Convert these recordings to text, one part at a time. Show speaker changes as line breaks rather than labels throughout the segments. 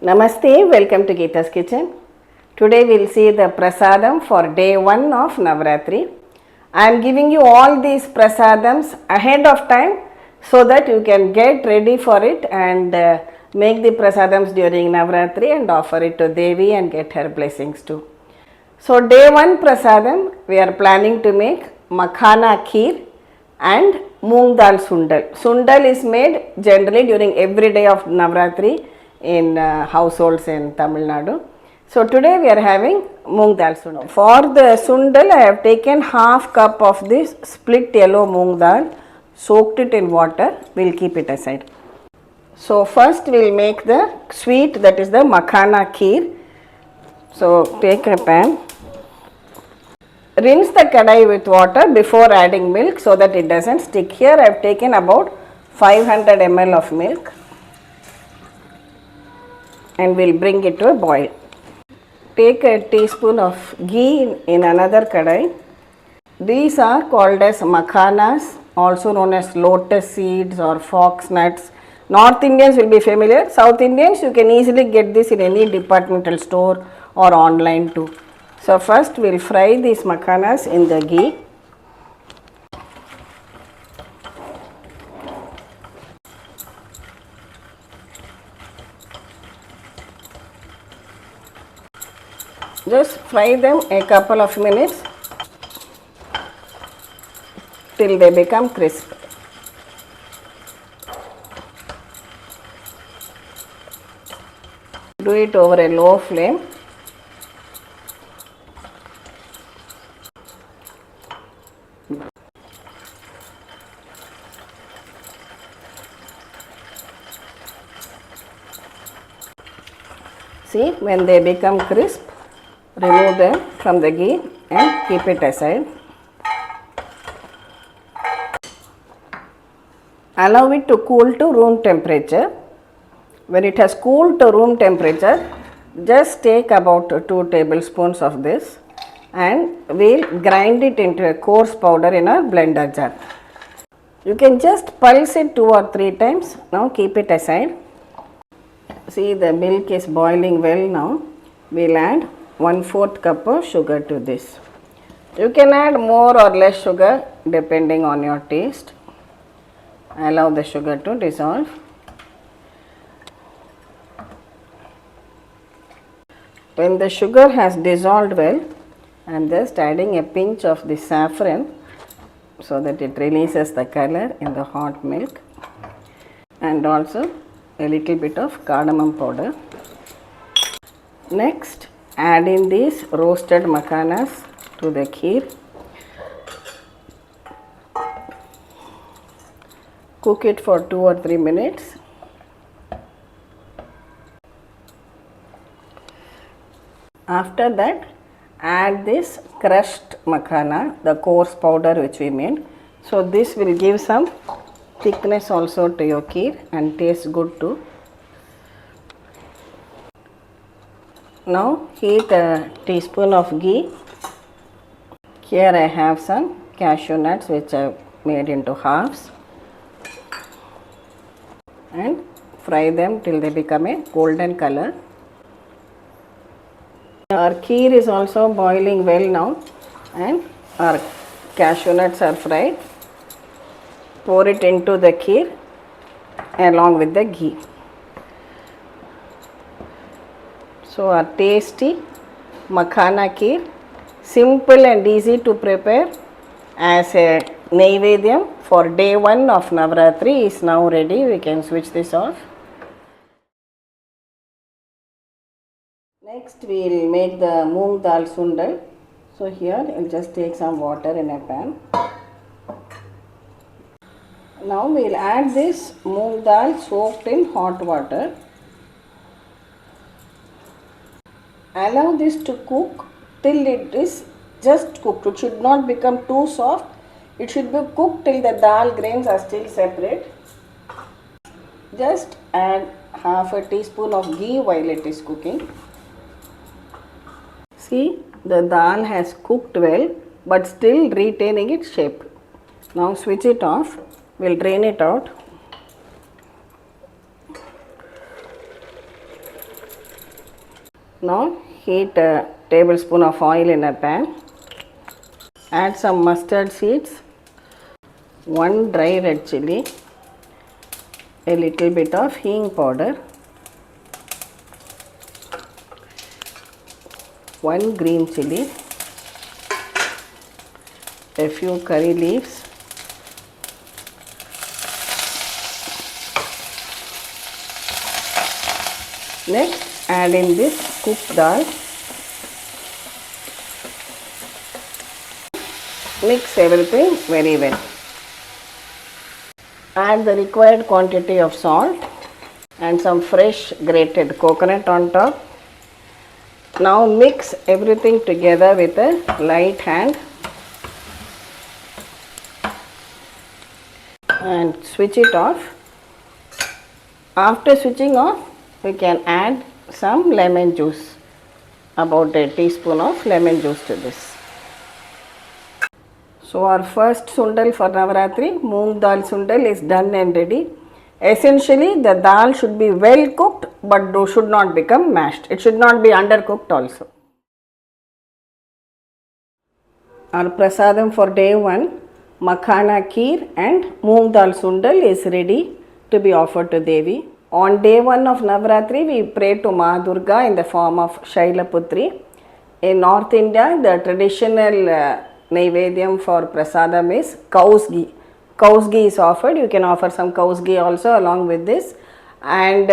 Namaste, welcome to Geeta's Kitchen. Today we will see the Prasadam for day 1 of Navratri. I am giving you all these Prasadams ahead of time so that you can get ready for it and make the Prasadams during Navratri and offer it to Devi and get her blessings too. So day 1 Prasadam we are planning to make Makhana Kheer and Moong Dal Sundal. Sundal is made generally during every day of Navratri in households in Tamil Nadu. So today we are having Moong Dal Sundal. For the Sundal I have taken half cup of this split yellow Moong Dal, soaked it in water, we will keep it aside. So first we will make the sweet, that is the Makhana Kheer. So take a pan, rinse the kadai with water before adding milk so that it doesn't stick. Here I have taken about 500 ml of milk and we will bring it to a boil. Take a teaspoon of ghee in another kadai. These are called as makhanas, also known as lotus seeds or foxnuts. North Indians will be familiar. South Indians, you can easily get this in any departmental store or online too. So first we will fry these makhanas in the ghee. Just fry them a couple of minutes till they become crisp. Do it over a low flame. See, when they become crisp, remove them from the ghee and keep it aside. Allow it to cool to room temperature. When it has cooled to room temperature, just take about 2 tablespoons of this and we will grind it into a coarse powder in a blender jar. You can just pulse it 2 or 3 times. Now keep it aside. See, the milk is boiling well now. We will add 1/4 cup of sugar to this. You can add more or less sugar depending on your taste. Allow the sugar to dissolve. When the sugar has dissolved well, I am just adding a pinch of the saffron so that it releases the color in the hot milk, and also a little bit of cardamom powder. Next, add in these roasted makhanas to the kheer. Cook it for 2 or 3 minutes. After that, add this crushed makhana, the coarse powder which we made. So this will give some thickness also to your kheer and tastes good too. Now heat a teaspoon of ghee. Here I have some cashew nuts which I made into halves and fry them till they become a golden color. Our kheer is also boiling well now and our cashew nuts are fried. Pour it into the kheer along with the ghee. So our tasty Makhana Kheer, simple and easy to prepare as a Naivedyam for day 1 of Navratri is now ready. We can switch this off. Next we will make the Moong Dal Sundal. So here I will just take some water in a pan. Now we will add this Moong Dal soaked in hot water. Allow this to cook till it is just cooked. It should not become too soft. It should be cooked till the dal grains are still separate. Just add half a teaspoon of ghee while it is cooking. See, the dal has cooked well but still retaining its shape. Now switch it off. We will drain it out. Now heat a tablespoon of oil in a pan. Add some mustard seeds, 1 dry red chilli, a little bit of hing powder, 1 green chilli, a few curry leaves, next add in this cooked dal. Mix everything very well. Add the required quantity of salt and some fresh grated coconut on top. Now mix everything together with a light hand and switch it off. After switching off, we can add some lemon juice, about a teaspoon of lemon juice to this. So our first sundal for Navratri, Moong Dal Sundal, is done and ready. Essentially, the dal should be well cooked but should not become mashed. It should not be undercooked also. Our prasadam for day 1, Makhana Kheer and Moong Dal Sundal, is ready to be offered to Devi. On day 1 of Navratri, we pray to Ma Durga in the form of Shailaputri. In North India, the traditional Naivedyam for prasadam is cow's ghee. Cow's ghee is offered. You can offer some cow's ghee also along with this. And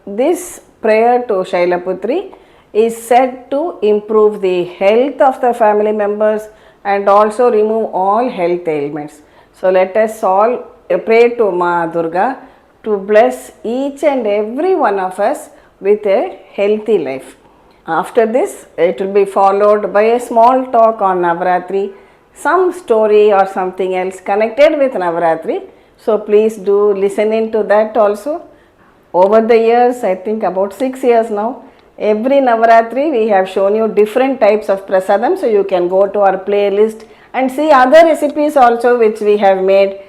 this prayer to Shailaputri is said to improve the health of the family members and also remove all health ailments. So let us all pray to Ma Durga to bless each and every one of us with a healthy life. After this, it will be followed by a small talk on Navratri, some story or something else connected with Navratri. So please do listen into that also. Over the years, I think about 6 years now, every Navratri we have shown you different types of prasadam. So you can go to our playlist and see other recipes also which we have made.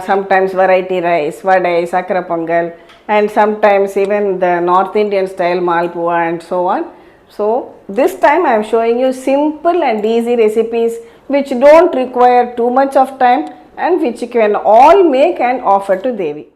Sometimes variety rice, vadai, sakra pongal, and sometimes even the North Indian style malpua and so on. So this time I am showing you simple and easy recipes which don't require too much of time and which you can all make and offer to Devi.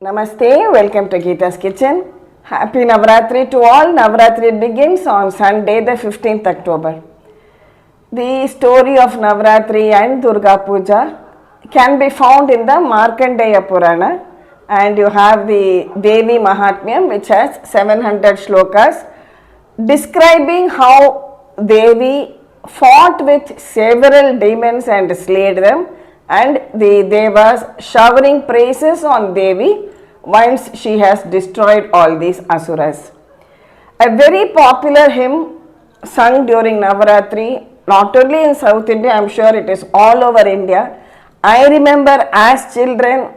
Namaste, welcome to Geeta's Kitchen. Happy Navratri to all. Navratri begins on Sunday, the 15th October. The story of Navratri and Durga Puja can be found in the Markandeya Purana, and you have the Devi Mahatmyam, which has 700 shlokas describing how Devi fought with several demons and slayed them, and the Devas showering praises on Devi once she has destroyed all these asuras. A very popular hymn sung during Navaratri, not only in South India, I am sure it is all over India. I remember as children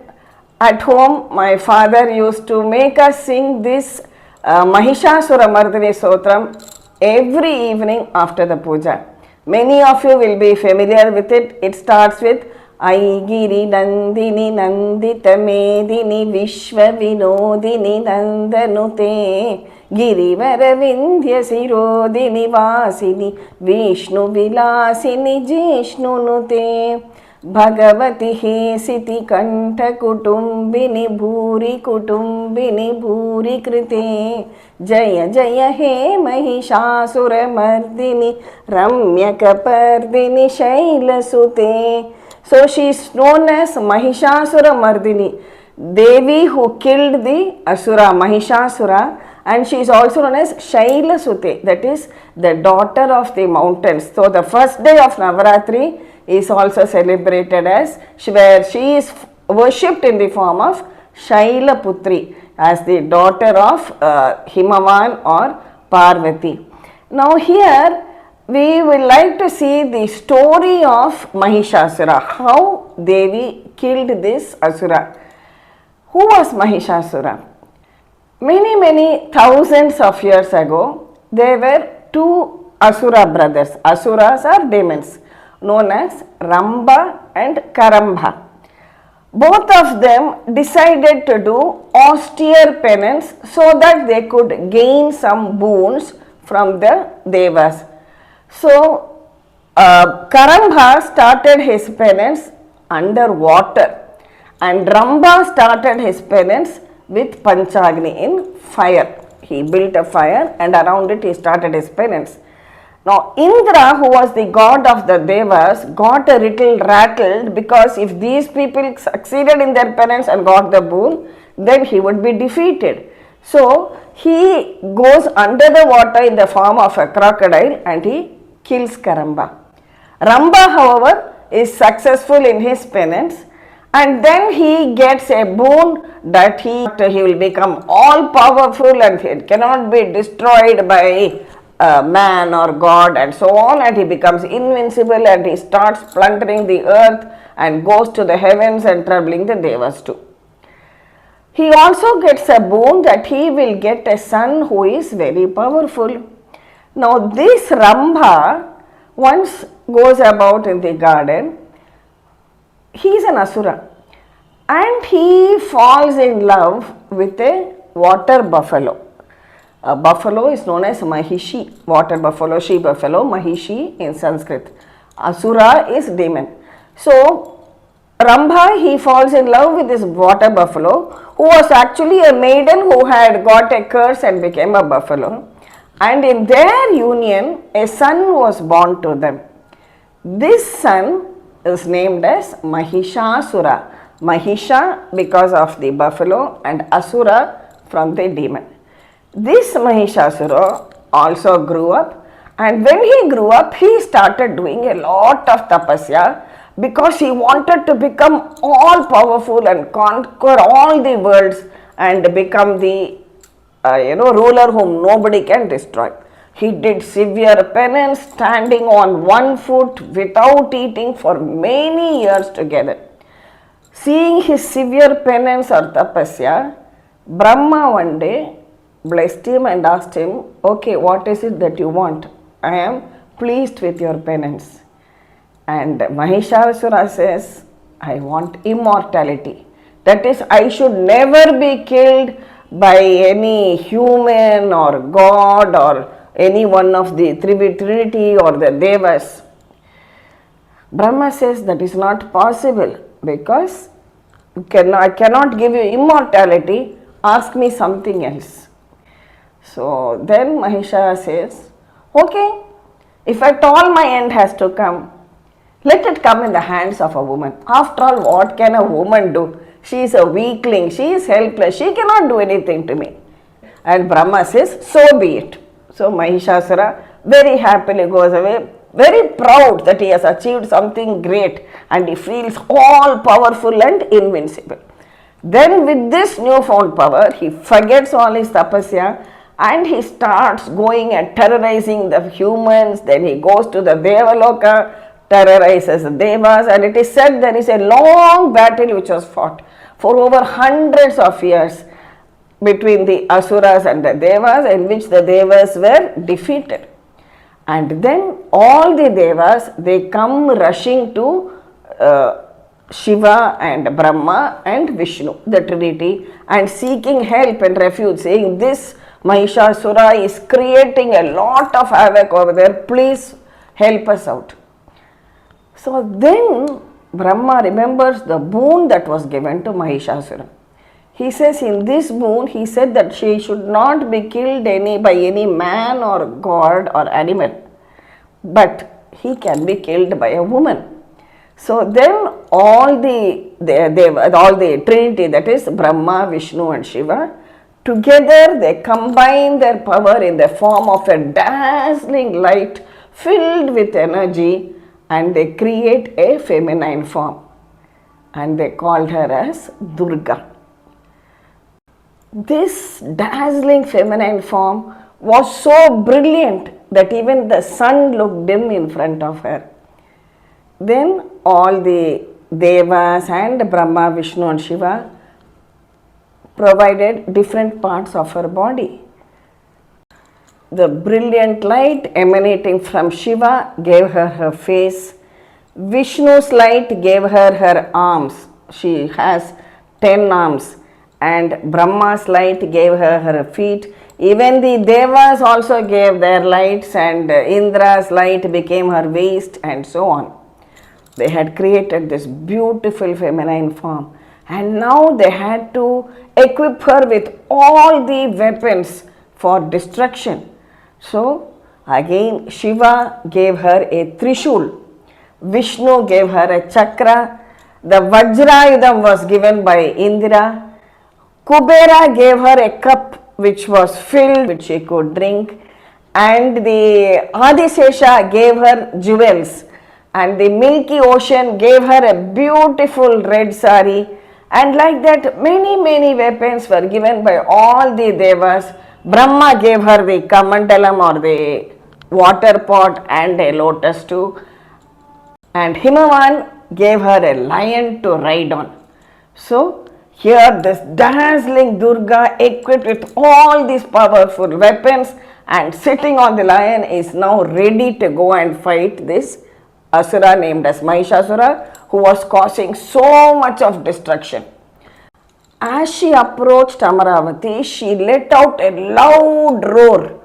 at home, my father used to make us sing this Mahishasura Mardini Sotram every evening after the puja. Many of you will be familiar with it. It starts with Aigiri Nandini Nandita Medini Vishwa Vinodini Nandanute Girivara Vindhya Sirodini Vasini Vishnu Vilasini Jishnu Nute Bhagavati Hesiti Kanta Kutumbini Bhuri Kutumbini Bhuri Krite Jaya Jaya He Mahishasura Mardini Ramyaka Pardini Shaila Sute. So she is known as Mahishasura Mardini, Devi who killed the Asura, Mahishasura, and she is also known as Shaila Sute, that is the daughter of the mountains. So the first day of Navaratri is also celebrated as, where she is worshipped in the form of Shaila Putri, as the daughter of Himavan or Parvati. Now here we would like to see the story of Mahishasura, how Devi killed this Asura. Who was Mahishasura? Many thousands of years ago, there were two Asura brothers. Asuras are demons, known as Ramba and Karamba. Both of them decided to do austere penance so that they could gain some boons from the Devas. So, Karamba started his penance underwater and Ramba started his penance with Panchagni in fire. He built a fire and around it he started his penance. Now, Indra, who was the god of the Devas, got a little rattled because if these people succeeded in their penance and got the boon, then he would be defeated. So, he goes under the water in the form of a crocodile and he kills Karamba. Ramba, however, is successful in his penance and then he gets a boon that he will become all powerful and he cannot be destroyed by man or god and so on, and he becomes invincible and he starts plundering the earth and goes to the heavens and troubling the Devas too. He also gets a boon that he will get a son who is very powerful. Now this Ramba once goes about in the garden. He is an Asura and he falls in love with a water buffalo. A buffalo is known as Mahishi, water buffalo, she buffalo, Mahishi in Sanskrit. Asura is demon. So, Ramba, he falls in love with this water buffalo, who was actually a maiden who had got a curse and became a buffalo. And in their union, a son was born to them. This son is named as Mahishasura. Mahisha because of the buffalo and Asura from the demon. This Mahishasura also grew up, and when he grew up, he started doing a lot of tapasya because he wanted to become all powerful and conquer all the worlds and become the ruler whom nobody can destroy. He did severe penance, standing on one foot without eating for many years together. Seeing his severe penance or tapasya, Brahma one day blessed him and asked him, okay, what is it that you want? I am pleased with your penance. And Mahishasura says, I want immortality. That is, I should never be killed by any human or god or any one of the Trinity or the Devas. Brahma says that is not possible because I cannot give you immortality, ask me something else. So then Mahisha says, okay, if at all my end has to come, let it come in the hands of a woman. After all, what can a woman do? She is a weakling, she is helpless, she cannot do anything to me. And Brahma says, so be it. So Mahishasura very happily goes away, very proud that he has achieved something great and he feels all powerful and invincible. Then with this newfound power, he forgets all his tapasya and he starts going and terrorizing the humans. Then he goes to the Devaloka, terrorizes the Devas, and it is said there is a long battle which was fought for over hundreds of years between the Asuras and the Devas, in which the Devas were defeated. And then all the Devas, they come rushing to Shiva and Brahma and Vishnu, the Trinity, and seeking help and refuge, saying this Mahishasura is creating a lot of havoc over there, please help us out. So then Brahma remembers the boon that was given to Mahishasura. He says in this boon, he said that she should not be killed by any man or god or animal, but he can be killed by a woman. So then all the Trinity, that is Brahma, Vishnu and Shiva, together they combine their power in the form of a dazzling light filled with energy, and they create a feminine form, and they called her as Durga. This dazzling feminine form was so brilliant that even the sun looked dim in front of her. Then all the Devas and Brahma, Vishnu and Shiva provided different parts of her body. The brilliant light emanating from Shiva gave her her face. Vishnu's light gave her her arms. She has 10 arms. And Brahma's light gave her her feet. Even the Devas also gave their lights, and Indra's light became her waist, and so on. They had created this beautiful feminine form, and now they had to equip her with all the weapons for destruction. So again Shiva gave her a Trishul, Vishnu gave her a chakra, the Vajrayudham was given by Indra, Kubera gave her a cup which was filled, which she could drink, and the Adisesha gave her jewels, and the Milky Ocean gave her a beautiful red sari, and like that many weapons were given by all the Devas. Brahma gave her the Kamandalam or the water pot and a lotus too, and Himavan gave her a lion to ride on. So here this dazzling Durga, equipped with all these powerful weapons and sitting on the lion, is now ready to go and fight this Asura named as Mahishasura, who was causing so much of destruction. As she approached Amaravati, she let out a loud roar,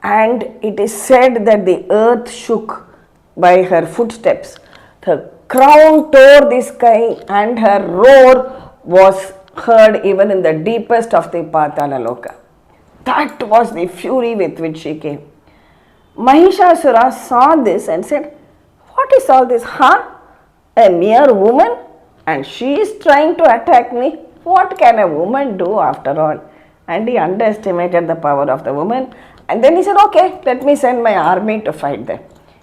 and it is said that the earth shook by her footsteps. The crown tore the sky, and her roar was heard even in the deepest of the Patala Loka. That was the fury with which she came. Mahishasura saw this and said, "What is all this? Huh? A mere woman? And she is trying to attack me? What can a woman do after all?" And he underestimated the power of the woman. And then he said, "Okay, let me send my army to fight them."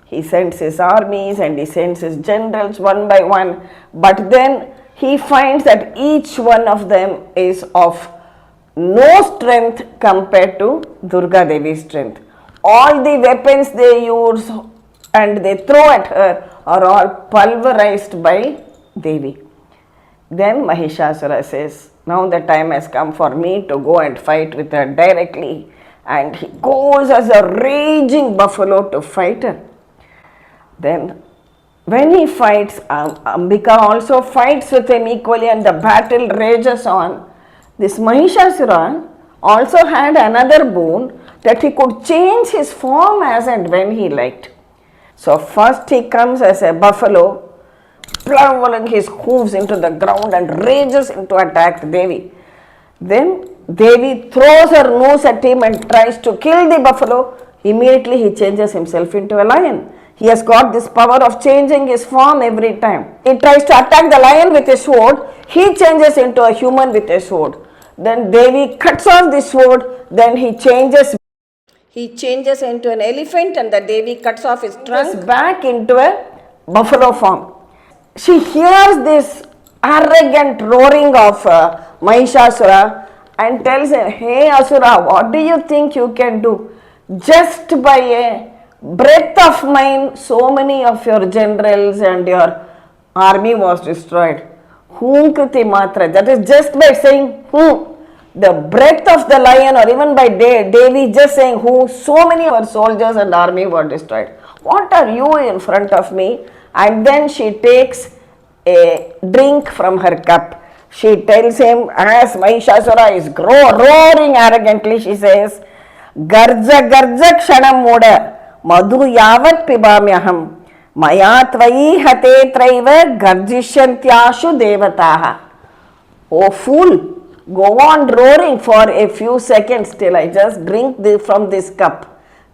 He sends his armies and he sends his generals one by one. But then he finds that each one of them is of no strength compared to Durga Devi's strength. All the weapons they use and they throw at her are all pulverized by Devi. Then Mahishasura says, "Now the time has come for me to go and fight with her directly." And he goes as a raging buffalo to fight her. Then when he fights, Ambika also fights with him equally, and the battle rages on. This Mahishasura also had another boon, that he could change his form as and when he liked. So first he comes as a buffalo, plowing his hooves into the ground and rages into attack Devi. Then Devi throws her nose at him and tries to kill the buffalo. Immediately he changes himself into a lion. He has got this power of changing his form every time. He tries to attack the lion with a sword. He changes into a human with a sword. Then Devi cuts off the sword. Then he changes into an elephant, and the Devi cuts off his trunk back into a buffalo form. She hears this arrogant roaring of Mahishasura and tells him, "Hey Asura, what do you think you can do? Just by a breath of mine, so many of your generals and your army was destroyed. Hoom kriti matra." That is just by saying who. The breath of the lion, or even by Devi just saying who, so many of our soldiers and army were destroyed. What are you in front of me? And then she takes a drink from her cup. She tells him, as Mahishasura is roaring arrogantly, she says, "Garja garja kshanam moda madhu yavat pibamyaham maya tvayi hate traiva garjishantyashu devataha." Oh fool, go on roaring for a few seconds till I just drink from this cup,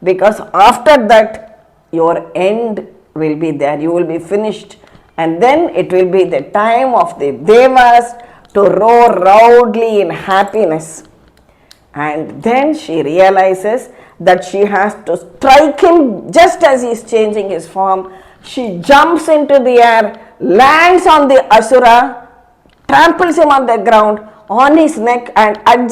because after that your end will be there, you will be finished, and then it will be the time of the Devas to roar loudly in happiness. And then she realizes that she has to strike him just as he is changing his form. She jumps into the air, lands on the Asura, tramples him on the ground, on his neck, and at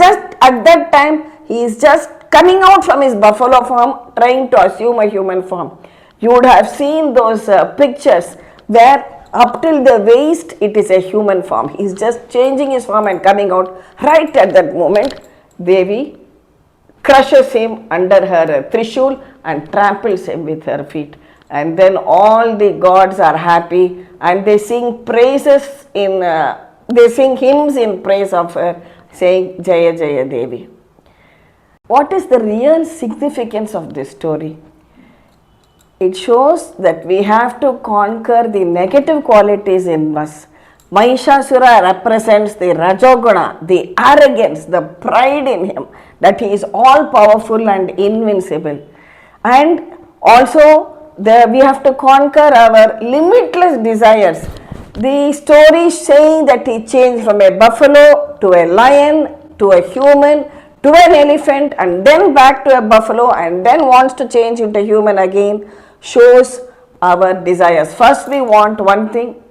that time he is just coming out from his buffalo form, trying to assume a human form. You would have seen those pictures where up till the waist it is a human form. He is just changing his form and coming out. Right at that moment, Devi crushes him under her trishul and tramples him with her feet. And then all the gods are happy and they sing praises they sing hymns in praise of her, saying Jaya Jaya Devi. What is the real significance of this story? It shows that we have to conquer the negative qualities in us. Mahishasura represents the Rajoguna, the arrogance, the pride in him, that he is all powerful and invincible. And also we have to conquer our limitless desires. The story is saying that he changed from a buffalo to a lion to a human to an elephant and then back to a buffalo and then wants to change into human again, shows our desires. First we want one thing,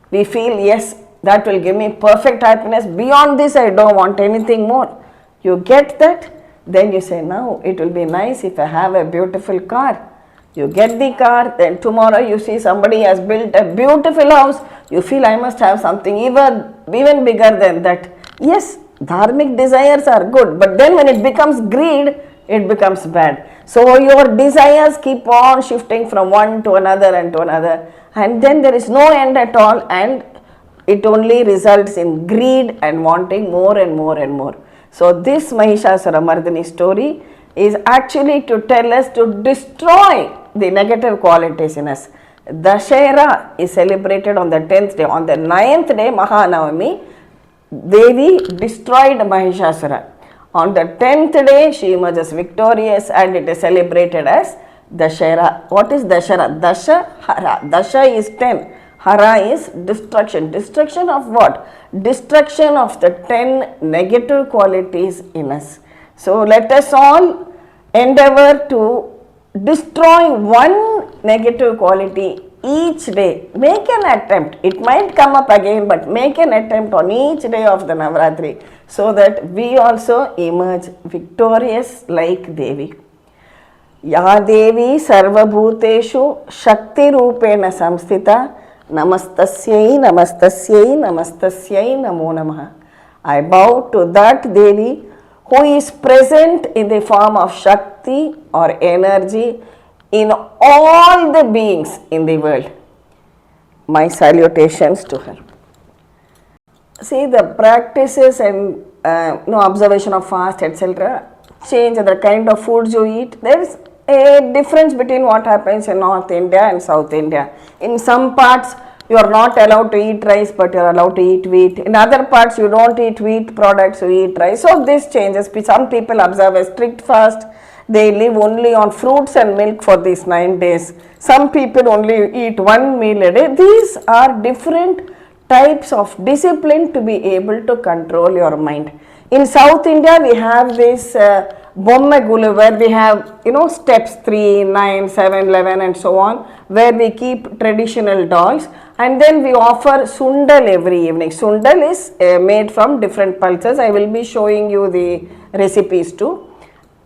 we feel yes, that will give me perfect happiness, beyond this I don't want anything more. You get that, then you say now it will be nice if I have a beautiful car. You get the car, then tomorrow you see somebody has built a beautiful house, you feel I must have something even bigger than that. Yes, dharmic desires are good, but then when it becomes greed, it becomes bad. So your desires keep on shifting from one to another and to another, and then there is no end at all, and it only results in greed and wanting more and more and more. So this Mahishasura Mardini story is actually to tell us to destroy the negative qualities in us. Dashera is celebrated on the 10th day. On the 9th day, Mahanavami, Devi destroyed Mahishasura. On the 10th day, she emerges victorious and it is celebrated as Dashera. What is Dashera? Dasha, Hara. Dasha is 10. Hara is destruction. Destruction of what? Destruction of the 10 negative qualities in us. So let us all endeavor to destroy one negative quality each day. Make an attempt. It might come up again, but make an attempt on each day of the Navratri so that we also emerge victorious like Devi. Ya Devi Sarvabhuteshu Shakti Rupena Samstita Namastasyai Namastasyai Namastasyai Namo Namaha. I bow to that Devi who is present in the form of Shakti or energy in all the beings in the world. My salutations to her. See, the practices and observation of fast, etc. change the kind of foods you eat. There is a difference between what happens in North India and South India. In some parts, you are not allowed to eat rice, but you are allowed to eat wheat. In other parts, you don't eat wheat products, you eat rice. So this changes. Some people observe a strict fast. They live only on fruits and milk for these 9 days. Some people only eat one meal a day. These are different types of discipline to be able to control your mind. In South India, we have this Bommegulu where we have, steps 3, 9, 7, 11 and so on, where we keep traditional dolls, and then we offer Sundal every evening. Sundal is made from different pulses. I will be showing you the recipes too.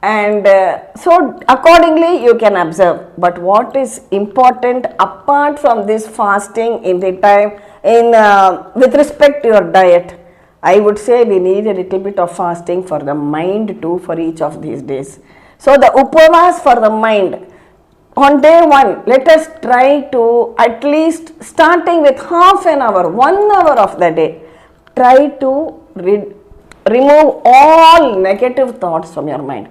And so accordingly you can observe. But what is important apart from this fasting in the time with respect to your diet, I would say we need a little bit of fasting for the mind too for each of these days. So the upavas for the mind. On day 1, let us try to at least starting with half an hour, 1 hour of the day, try to remove all negative thoughts from your mind.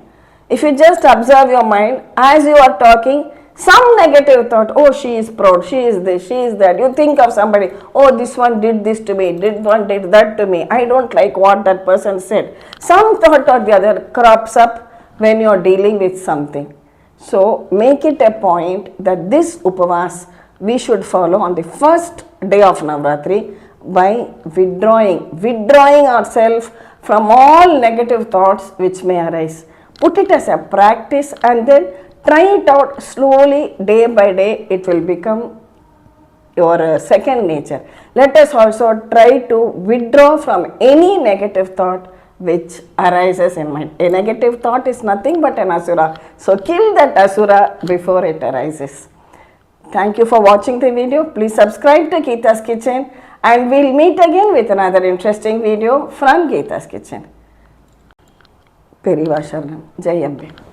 If you just observe your mind as you are talking, some negative thought, oh she is proud, she is this, she is that. You think of somebody, oh this one did this to me, did that to me, I don't like what that person said. Some thought or the other crops up when you are dealing with something. So make it a point that this upavas we should follow on the first day of Navratri by withdrawing ourselves from all negative thoughts which may arise. Put it as a practice and then try it out slowly, day by day. It will become your second nature. Let us also try to withdraw from any negative thought which arises in mind. A negative thought is nothing but an asura. So kill that asura before it arises. Thank you for watching the video. Please subscribe to Geeta's Kitchen and we'll meet again with another interesting video from Geeta's Kitchen. Periva Sharanam. Jai Ambe.